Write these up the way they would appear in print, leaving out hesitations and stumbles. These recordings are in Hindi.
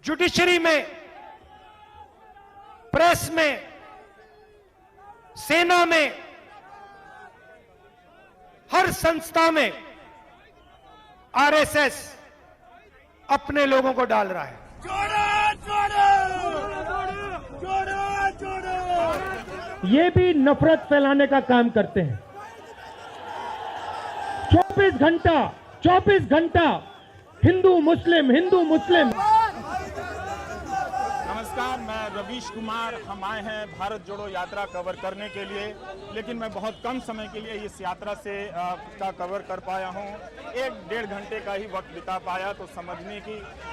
जुडिशरी में, प्रेस में, सेना में, हर संस्था में आरएसएस अपने लोगों को डाल रहा है। ये भी नफरत फैलाने का काम करते हैं। 24 घंटा हिंदू मुस्लिम। नमस्कार, मैं रवीश कुमार। हम आए हैं भारत जोड़ो यात्रा कवर करने के लिए, लेकिन मैं बहुत कम समय के लिए इस यात्रा से का कवर कर पाया हूं। 1-1.5 घंटे का ही वक्त बिता पाया, तो समझने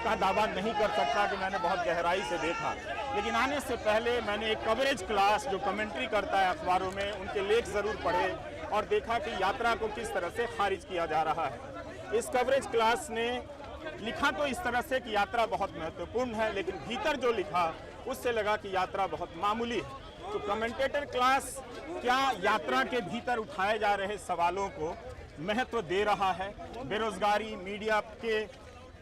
का दावा नहीं कर सकता कि मैंने बहुत गहराई से देखा। लेकिन आने से पहले मैंने एक कवरेज क्लास जो कमेंट्री करता है अखबारों में, उनके लेख जरूर पढ़े और देखा कि यात्रा को किस तरह से खारिज किया जा रहा है। इस कवरेज क्लास ने लिखा तो इस तरह से कि यात्रा बहुत महत्वपूर्ण है, लेकिन भीतर जो लिखा उससे लगा कि यात्रा बहुत मामूली है। तो कमेंटेटर क्लास क्या यात्रा के भीतर उठाए जा रहे सवालों को महत्व दे रहा है? बेरोजगारी, मीडिया के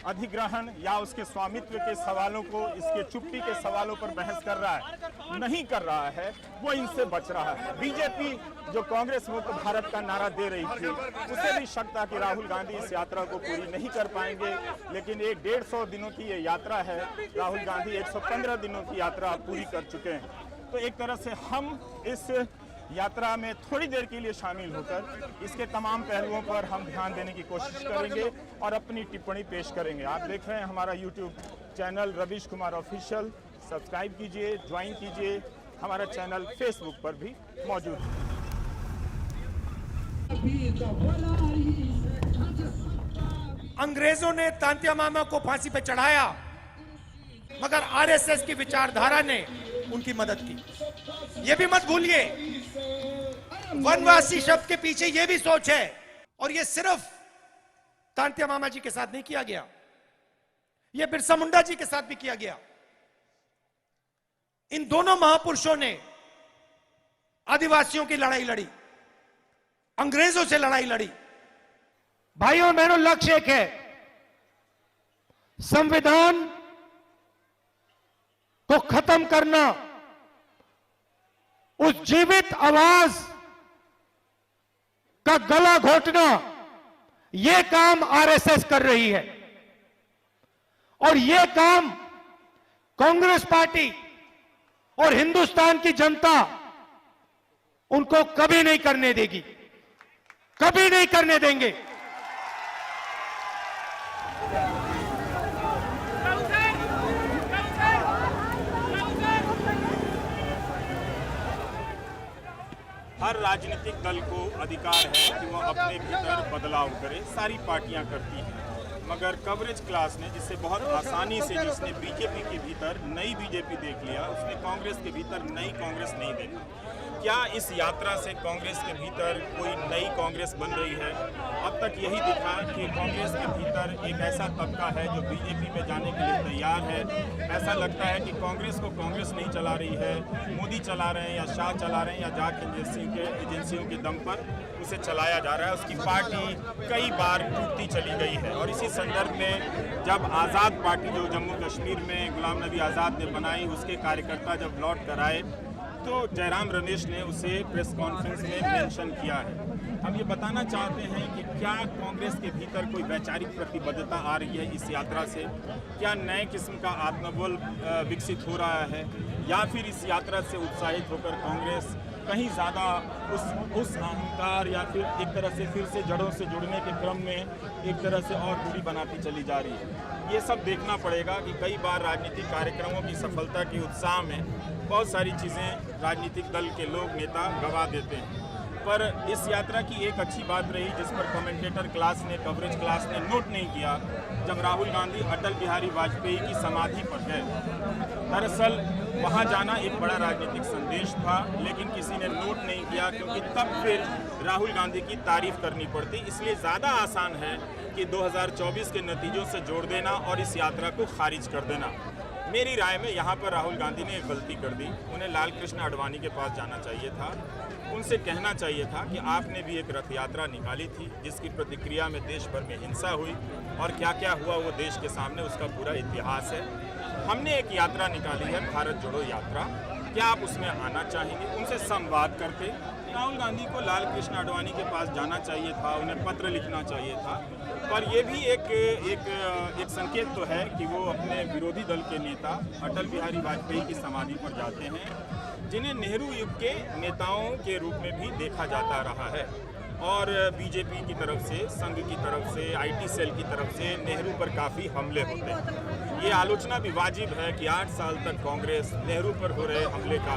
अधिग्रहण या उसके स्वामित्व के सवालों को इसके चुप्पी के सवालों पर बहस कर रहा है? नहीं कर रहा है, वो इनसे बच रहा है। बीजेपी जो कांग्रेस मुक्त भारत का नारा दे रही थी, उसे भी शक था कि राहुल गांधी इस यात्रा को पूरी नहीं कर पाएंगे, लेकिन 150 दिनों की ये यात्रा है। राहुल गांधी 115 दिनों की यात्रा पूरी कर चुके हैं। तो एक तरह से हम इस यात्रा में थोड़ी देर के लिए शामिल होकर इसके तमाम पहलुओं पर हम ध्यान देने की कोशिश करेंगे और अपनी टिप्पणी पेश करेंगे। आप देख रहे हैं हमारा YouTube channel Ravish Kumar official. Subscribe कीजिए, ज्वाइन कीजिए। हमारा चैनल फेसबुक पर भी मौजूद है। अंग्रेजों ने तांत्या मामा को फांसी पे चढ़ाया, मगर आरएसएस की विचारधारा ने उनकी मदद की। ये भी मत भूलिए, वनवासी शब्द के पीछे ये भी सोच है। और ये सिर्फ तांत्या मामा जी के साथ नहीं किया गया, ये बिरसा मुंडा जी के साथ भी किया गया। इन दोनों महापुरुषों ने आदिवासियों की लड़ाई लड़ी, अंग्रेजों से लड़ाई लड़ी। भाइयों बहनों, लक्ष्य एक है, संविधान को खत्म करना। उस जीवित आवाज का गला घोटना, यह काम आरएसएस कर रही है। और यह काम कांग्रेस पार्टी और हिंदुस्तान की जनता उनको कभी नहीं करने देगी, कभी नहीं करने देंगे। हर राजनीतिक दल को अधिकार है कि वह अपने भीतर बदलाव करे, सारी पार्टियां करती हैं। मगर कवरेज क्लास ने, जिससे बहुत आसानी से जिसने बीजेपी के भीतर नई बीजेपी देख लिया, उसने कांग्रेस के भीतर नई कांग्रेस नहीं देखा। क्या इस यात्रा से कांग्रेस के भीतर कोई नई कांग्रेस बन रही है? अब तक यही दिखा कि कांग्रेस के भीतर एक ऐसा तबका है जो बीजेपी में जाने के लिए तैयार है। ऐसा लगता है कि कांग्रेस को कांग्रेस नहीं चला रही है, मोदी चला रहे हैं या शाह चला रहे हैं या जाट एजेंसियों के दम पर उसे चलाया जा रहा है। उसकी पार्टी कई बार टूटती चली गई है। और इसी संदर्भ में जब आज़ाद पार्टी जो जम्मू कश्मीर में गुलाम नबी आज़ाद ने बनाई, उसके कार्यकर्ता जब लौट कर आए, तो जयराम रमेश ने उसे प्रेस कॉन्फ्रेंस में मेंशन किया है। हम ये बताना चाहते हैं कि क्या कांग्रेस के भीतर कोई वैचारिक प्रतिबद्धता आ रही है इस यात्रा से? क्या नए किस्म का आत्मबल विकसित हो रहा है, या फिर इस यात्रा से उत्साहित होकर कांग्रेस कहीं ज़्यादा उस अहंकार या फिर एक तरह से फिर से जड़ों से जुड़ने के क्रम में एक तरह से और दूरी बनाती चली जा रही है? ये सब देखना पड़ेगा कि कई बार राजनीतिक कार्यक्रमों की सफलता के उत्साह में बहुत सारी चीज़ें राजनीतिक दल के लोग, नेता गवा देते हैं। पर इस यात्रा की एक अच्छी बात रही, जिस पर कमेंटेटर क्लास ने, कवरेज क्लास ने नोट नहीं किया, जब राहुल गांधी अटल बिहारी वाजपेयी की समाधि पर गए। दरअसल वहां जाना एक बड़ा राजनीतिक संदेश था, लेकिन किसी ने नोट नहीं किया, क्योंकि तब फिर राहुल गांधी की तारीफ करनी पड़ती। इसलिए ज़्यादा आसान है कि 2024 के नतीजों से जोड़ देना और इस यात्रा को खारिज कर देना। मेरी राय में यहाँ पर राहुल गांधी ने एक गलती कर दी। उन्हें लाल कृष्ण आडवाणी के पास जाना चाहिए था, उनसे कहना चाहिए था कि आपने भी एक रथ यात्रा निकाली थी जिसकी प्रतिक्रिया में देश भर में हिंसा हुई और क्या क्या हुआ वो देश के सामने उसका पूरा इतिहास है। हमने एक यात्रा निकाली है, भारत जोड़ो यात्रा, क्या आप उसमें आना चाहेंगे? उनसे संवाद करते। राहुल गांधी को लाल कृष्ण आडवाणी के पास जाना चाहिए था, उन्हें पत्र लिखना चाहिए था, पर यह भी एक संकेत तो है कि वो अपने विरोधी दल के नेता अटल बिहारी वाजपेयी की समाधि पर जाते हैं, जिन्हें नेहरू युग के नेताओं के रूप में भी देखा जाता रहा है। और बीजेपी की तरफ से, संघ की तरफ से, आईटी सेल की तरफ से नेहरू पर काफ़ी हमले होते हैं। ये आलोचना भी वाजिब है कि 8 साल तक कांग्रेस नेहरू पर हो रहे हमले का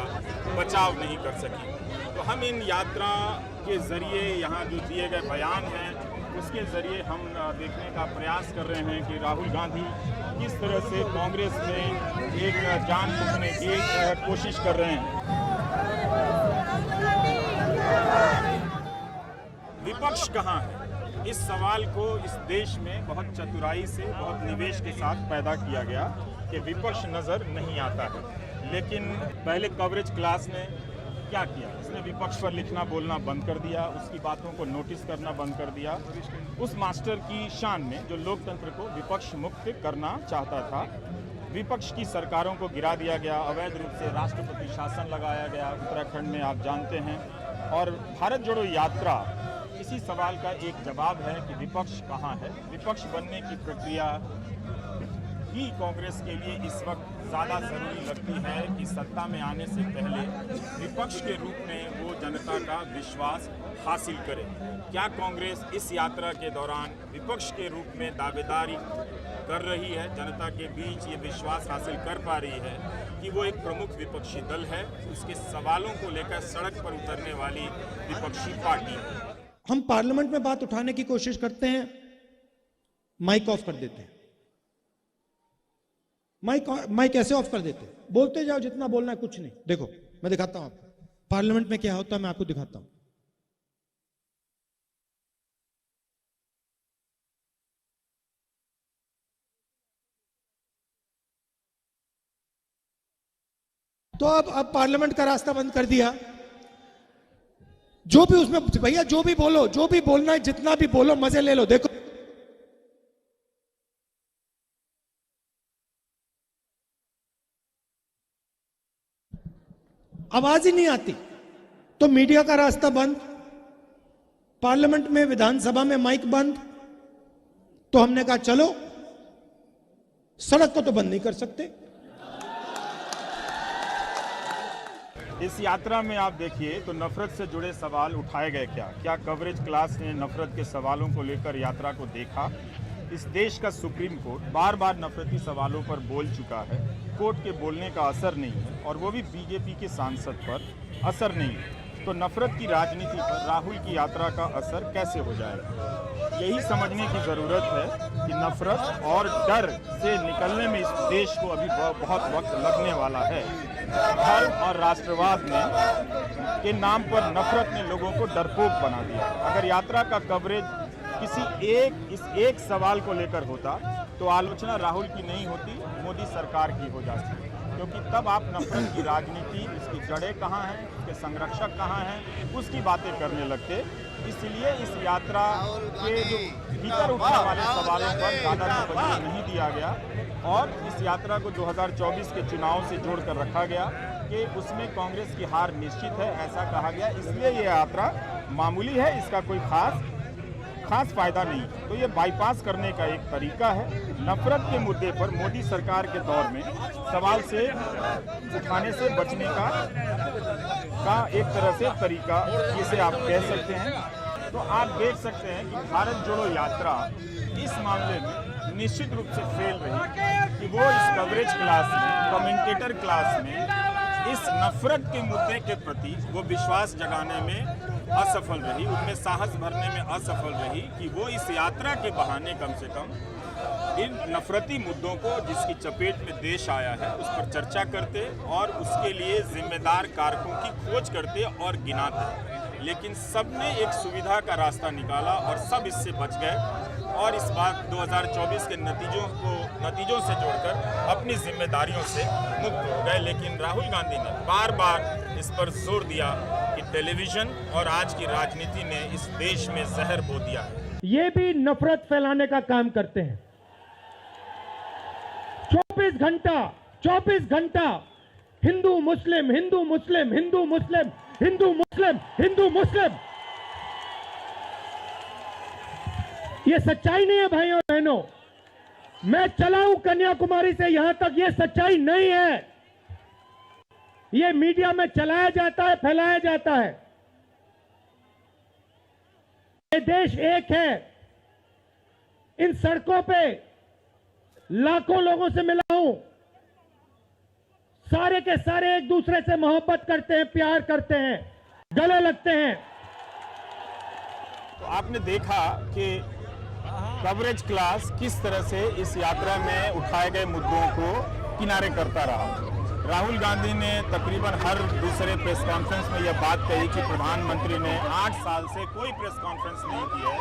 बचाव नहीं कर सकी। तो हम इन यात्रा के ज़रिए, यहाँ जो दिए गए बयान हैं, उसके ज़रिए हम देखने का प्रयास कर रहे हैं कि राहुल गांधी किस तरह से कांग्रेस में एक जान फूंकने की कोशिश कर रहे हैं। विपक्ष कहाँ है? इस सवाल को इस देश में बहुत चतुराई से, बहुत निवेश के साथ पैदा किया गया कि विपक्ष नज़र नहीं आता है। लेकिन पहले कवरेज क्लास ने क्या किया? उसने विपक्ष पर लिखना बोलना बंद कर दिया, उसकी बातों को नोटिस करना बंद कर दिया। उस मास्टर की शान में जो लोकतंत्र को विपक्ष मुक्त करना चाहता था, विपक्ष की सरकारों को गिरा दिया गया, अवैध रूप से राष्ट्रपति शासन लगाया गया उत्तराखंड में, आप जानते हैं। और भारत जोड़ो यात्रा इसी सवाल का एक जवाब है कि विपक्ष कहाँ है। विपक्ष बनने की प्रक्रिया ही कांग्रेस के लिए इस वक्त ज़्यादा ज़रूरी लगती है कि सत्ता में आने से पहले विपक्ष के रूप में वो जनता का विश्वास हासिल करे। क्या कांग्रेस इस यात्रा के दौरान विपक्ष के रूप में दावेदारी कर रही है, जनता के बीच ये विश्वास हासिल कर पा रही है कि वो एक प्रमुख विपक्षी दल है, उसके सवालों को लेकर सड़क पर उतरने वाली विपक्षी पार्टी है। हम पार्लियामेंट में बात उठाने की कोशिश करते हैं, माइक ऑफ कर देते हैं। माइक ऐसे ऑफ कर देते हैं, बोलते जाओ जितना बोलना है, कुछ नहीं। देखो मैं दिखाता हूं आपको पार्लियामेंट में क्या होता है, मैं आपको दिखाता हूं। तो अब पार्लियामेंट का रास्ता बंद कर दिया। जो भी उसमें भैया जो भी बोलो, जो भी बोलना है, जितना भी बोलो, मजे ले लो। देखो आवाज ही नहीं आती, तो मीडिया का रास्ता बंद, पार्लियामेंट में, विधानसभा में माइक बंद। तो हमने कहा चलो, सड़क को तो बंद नहीं कर सकते। इस यात्रा में आप देखिए तो नफरत से जुड़े सवाल उठाए गए। क्या कवरेज क्लास ने नफरत के सवालों को लेकर यात्रा को देखा? इस देश का सुप्रीम कोर्ट बार बार नफरती सवालों पर बोल चुका है, कोर्ट के बोलने का असर नहीं है, और वो भी बीजेपी के सांसद पर असर नहीं है। तो नफरत की राजनीति पर राहुल की यात्रा का असर कैसे हो जाएगा? यही समझने की ज़रूरत है कि नफरत और डर से निकलने में इस देश को अभी बहुत वक्त लगने वाला है। धर्म और राष्ट्रवाद के नाम पर नफरत ने लोगों को डरपोक बना दिया। अगर यात्रा का कवरेज इस एक सवाल को लेकर होता तो आलोचना राहुल की नहीं होती, मोदी सरकार की हो जाती, क्योंकि तब आप नफरत की राजनीति, उसकी जड़ें कहाँ हैं, उसके संरक्षक कहाँ हैं, उसकी बातें करने लगते। इसलिए इस यात्रा के जो भीतर उठने वाले सवालों पर ज़्यादा तवज्जो नहीं दिया गया और इस यात्रा को 2024 के चुनाव से जोड़कर रखा गया कि उसमें कांग्रेस की हार निश्चित है, ऐसा कहा गया। इसलिए ये यात्रा मामूली है, इसका कोई खास फायदा नहीं। तो ये बाईपास करने का एक तरीका है। नफरत के मुद्दे पर मोदी सरकार के दौर में सवाल से उठाने से बचने का एक तरह से तरीका जिसे आप कह सकते हैं। तो आप देख सकते हैं कि भारत जोड़ो यात्रा इस मामले में निश्चित रूप से फेल रही कि वो इस कवरेज क्लास में, कमेंटेटर क्लास में इस नफरत के मुद्दे के प्रति वो विश्वास जगाने में असफल रही, उनमें साहस भरने में असफल रही कि वो इस यात्रा के बहाने कम से कम इन नफरती मुद्दों को जिसकी चपेट में देश आया है उस पर चर्चा करते और उसके लिए जिम्मेदार कारकों की खोज करते और गिनाते। लेकिन सबने एक सुविधा का रास्ता निकाला और सब इससे बच गए और इस बार 2024 के नतीजों से जोड़कर अपनी जिम्मेदारियों से मुक्त हो गए। लेकिन राहुल गांधी ने बार बार इस पर जोर दिया कि टेलीविजन और आज की राजनीति ने इस देश में जहर बो दिया है। ये भी नफरत फैलाने का काम करते हैं। 24 घंटा हिंदू मुस्लिम, हिंदू मुस्लिम, हिंदू मुस्लिम, हिंदू मुस्लिम, हिंदू मुस्लिम। ये सच्चाई नहीं है भाइयों और बहनों। मैं चला हूं कन्याकुमारी से यहां तक, ये सच्चाई नहीं है। ये मीडिया में चलाया जाता है, फैलाया जाता है। ये देश एक है। इन सड़कों पे लाखों लोगों से मिला हूं। सारे के सारे एक दूसरे से मोहब्बत करते हैं, प्यार करते हैं, गले लगते हैं। तो आपने देखा कि कवरेज क्लास किस तरह से इस यात्रा में उठाए गए मुद्दों को किनारे करता रहा। राहुल गांधी ने तकरीबन हर दूसरे प्रेस कॉन्फ्रेंस में यह बात कही कि प्रधानमंत्री ने 8 साल से कोई प्रेस कॉन्फ्रेंस नहीं की है,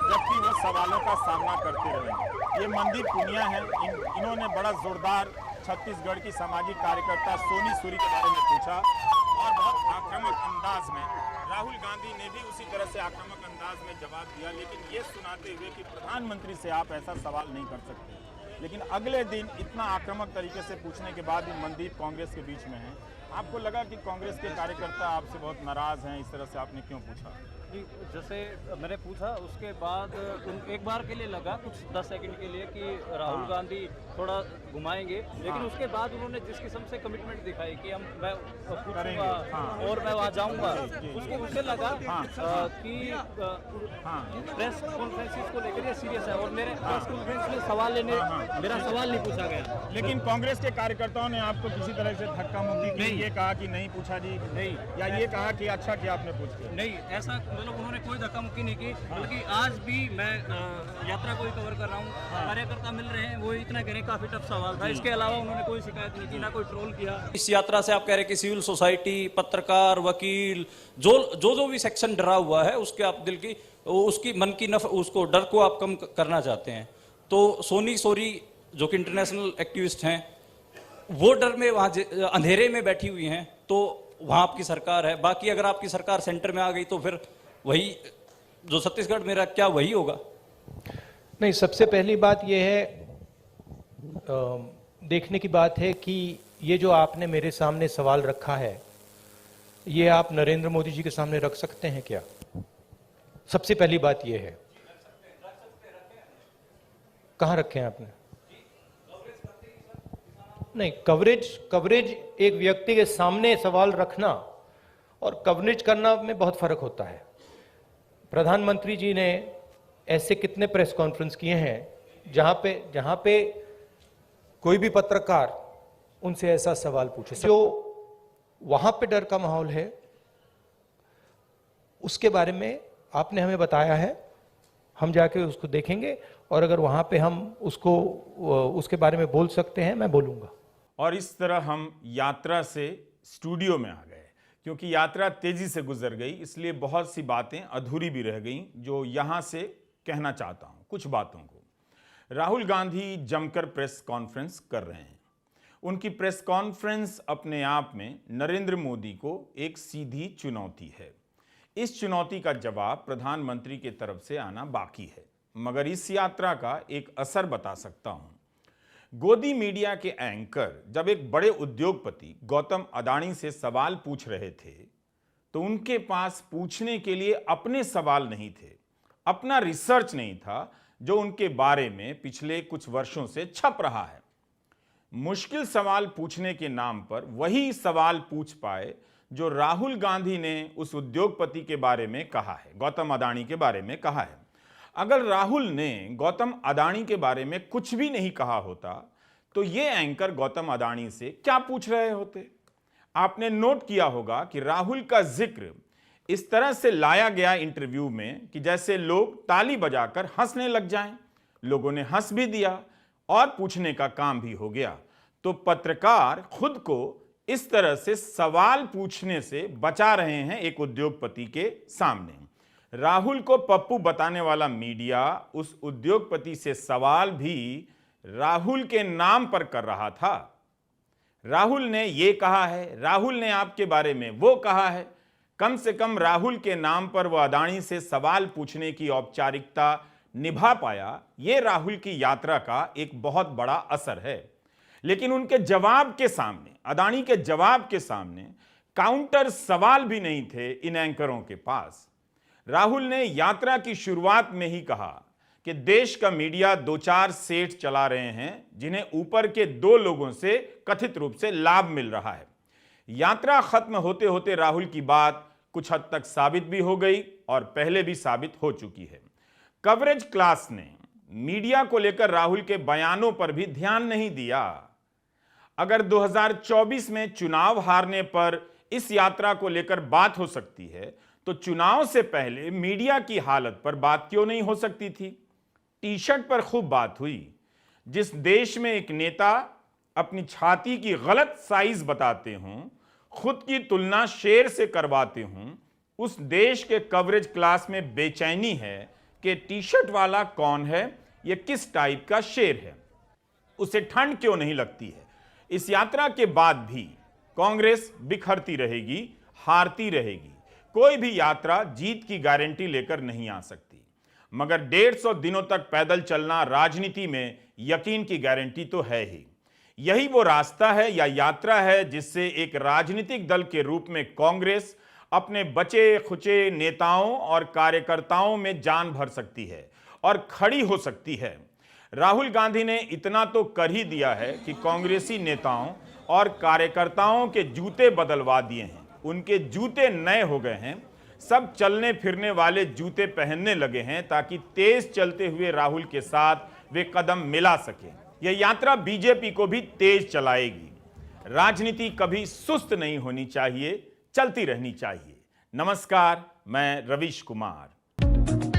जबकि वो सवालों का सामना करते रहे। ये मनदीप पुनिया है, इन्होंने बड़ा जोरदार छत्तीसगढ़ की सामाजिक कार्यकर्ता सोनी सूरी के बारे में पूछा और बहुत आक्रामक अंदाज में राहुल गांधी ने भी उसी तरह से आक्रामक अंदाज में जवाब दिया, लेकिन ये सुनाते हुए कि प्रधानमंत्री से आप ऐसा सवाल नहीं कर सकते। लेकिन अगले दिन इतना आक्रामक तरीके से पूछने के बाद भी मनदीप कांग्रेस के बीच में है। आपको लगा कि कांग्रेस के कार्यकर्ता आपसे बहुत नाराज हैं, इस तरह से आपने क्यों पूछा? जी, जैसे मैंने पूछा उसके बाद एक बार के लिए लगा कुछ 10 सेकंड के लिए कि राहुल गांधी थोड़ा घुमाएंगे, लेकिन उसके बाद उन्होंने जिस किस्म से कमिटमेंट दिखाई कि मैं पूछूंगा और मैं वहाँ जाऊंगा, उससे लगा कि प्रेस कॉन्फ्रेंस को लेकर ये सीरियस है और मेरे प्रेस कॉन्फ्रेंस में सवाल लेने मेरा सवाल नहीं पूछा गया। लेकिन कांग्रेस के कार्यकर्ताओं ने आपको किसी तरह से धक्का मुक्की की, ये कहा कि नहीं पूछा जी, नहीं, या ये कहा कि अच्छा किया आपने पूछ के? नहीं, ऐसा मतलब उन्होंने कोई धक्का मुक्की नहीं की, बल्कि आज भी मैं यात्रा को ही कवर कर रहा हूँ। कार्यकर्ता मिल रहे हैं, वो इतना कह रहे हैं काफी टफ सवाल था। इसके अलावा उन्होंने कोई शिकायत नहीं की, ना कोई ट्रोल किया। इस यात्रा से आप कह रहे हैं कि सिविल सोसाइटी, पत्रकार, वकील, जो भी सेक्शन डरा हुआ है, उसके आप दिल की उसकी मन की उसको डर को आप कम करना चाहते हैं। तो सोनी सोरी जो कि इंटरनेशनल एक्टिविस्ट हैं, वो डर में वहाँ अंधेरे में बैठी हुई हैं, तो वहाँ आपकी सरकार है। बाकी अगर आपकी सरकार सेंटर में आ गई तो फिर वही जो छत्तीसगढ़ में रहा, क्या वही होगा? नहीं, सबसे पहली बात यह है, देखने की बात है कि ये जो आपने मेरे सामने सवाल रखा है, ये आप नरेंद्र मोदी जी के सामने रख सकते हैं क्या? सबसे पहली बात यह है। कहां रखे हैं आपने? नहीं, कवरेज एक व्यक्ति के सामने सवाल रखना और कवरेज करना में बहुत फर्क होता है। प्रधानमंत्री जी ने ऐसे कितने प्रेस कॉन्फ्रेंस किए हैं जहां पे कोई भी पत्रकार उनसे ऐसा सवाल पूछे। जो वहां पे डर का माहौल है, उसके बारे में आपने हमें बताया है, हम जाके उसको देखेंगे और अगर वहां पे हम उसके बारे में बोल सकते हैं, मैं बोलूंगा। और इस तरह हम यात्रा से स्टूडियो में आ गए, क्योंकि यात्रा तेजी से गुजर गई, इसलिए बहुत सी बातें अधूरी भी रह गईं जो यहां से कहना चाहता हूं। कुछ बातों को राहुल गांधी जमकर प्रेस कॉन्फ्रेंस कर रहे हैं। उनकी प्रेस कॉन्फ्रेंस अपने आप में नरेंद्र मोदी को एक सीधी चुनौती है। इस चुनौती का जवाब प्रधानमंत्री की तरफ से आना बाकी है, मगर इस यात्रा का एक असर बता सकता हूं। गोदी मीडिया के एंकर जब एक बड़े उद्योगपति गौतम अडानी से सवाल पूछ रहे थे, तो उनके पास पूछने के लिए अपने सवाल नहीं थे, अपना रिसर्च नहीं था जो उनके बारे में पिछले कुछ वर्षों से छप रहा है। मुश्किल सवाल पूछने के नाम पर वही सवाल पूछ पाए जो राहुल गांधी ने उस उद्योगपति के बारे में कहा है, गौतम अडानी के बारे में कहा है। अगर राहुल ने गौतम अडानी के बारे में कुछ भी नहीं कहा होता, तो ये एंकर गौतम अडानी से क्या पूछ रहे होते? आपने नोट किया होगा कि राहुल का जिक्र इस तरह से लाया गया इंटरव्यू में कि जैसे लोग ताली बजाकर हंसने लग जाएं। लोगों ने हंस भी दिया और पूछने का काम भी हो गया। तो पत्रकार खुद को इस तरह से सवाल पूछने से बचा रहे हैं एक उद्योगपति के सामने। राहुल को पप्पू बताने वाला मीडिया उस उद्योगपति से सवाल भी राहुल के नाम पर कर रहा था। राहुल ने ये कहा है, राहुल ने आपके बारे में वो कहा है। कम से कम राहुल के नाम पर वो अदानी से सवाल पूछने की औपचारिकता निभा पाया, ये राहुल की यात्रा का एक बहुत बड़ा असर है। लेकिन उनके जवाब के सामने, अदानी के जवाब के सामने काउंटर सवाल भी नहीं थे इन एंकरों के पास। राहुल ने यात्रा की शुरुआत में ही कहा कि देश का मीडिया 2-4 सेठ चला रहे हैं जिन्हें ऊपर के 2 लोगों से कथित रूप से लाभ मिल रहा है। यात्रा खत्म होते होते राहुल की बात कुछ हद तक साबित भी हो गई और पहले भी साबित हो चुकी है। कवरेज क्लास ने मीडिया को लेकर राहुल के बयानों पर भी ध्यान नहीं दिया। अगर 2024 में चुनाव हारने पर इस यात्रा को लेकर बात हो सकती है, तो चुनाव से पहले मीडिया की हालत पर बात क्यों नहीं हो सकती थी? टी शर्ट पर खूब बात हुई। जिस देश में एक नेता अपनी छाती की गलत साइज बताते हों, खुद की तुलना शेर से करवाते हों, उस देश के कवरेज क्लास में बेचैनी है कि टी शर्ट वाला कौन है, यह किस टाइप का शेर है, उसे ठंड क्यों नहीं लगती है। इस यात्रा के बाद भी कांग्रेस बिखरती रहेगी, हारती रहेगी। कोई भी यात्रा जीत की गारंटी लेकर नहीं आ सकती, मगर 150 दिनों तक पैदल चलना राजनीति में यकीन की गारंटी तो है ही। यही वो रास्ता है या यात्रा है जिससे एक राजनीतिक दल के रूप में कांग्रेस अपने बचे खुचे नेताओं और कार्यकर्ताओं में जान भर सकती है और खड़ी हो सकती है। राहुल गांधी ने इतना तो कर ही दिया है कि कांग्रेसी नेताओं और कार्यकर्ताओं के जूते बदलवा दिए हैं। उनके जूते नए हो गए हैं, सब चलने फिरने वाले जूते पहनने लगे हैं ताकि तेज चलते हुए राहुल के साथ वे कदम मिला सकें। यह यात्रा बीजेपी को भी तेज चलाएगी। राजनीति कभी सुस्त नहीं होनी चाहिए, चलती रहनी चाहिए। नमस्कार, मैं रवीश कुमार।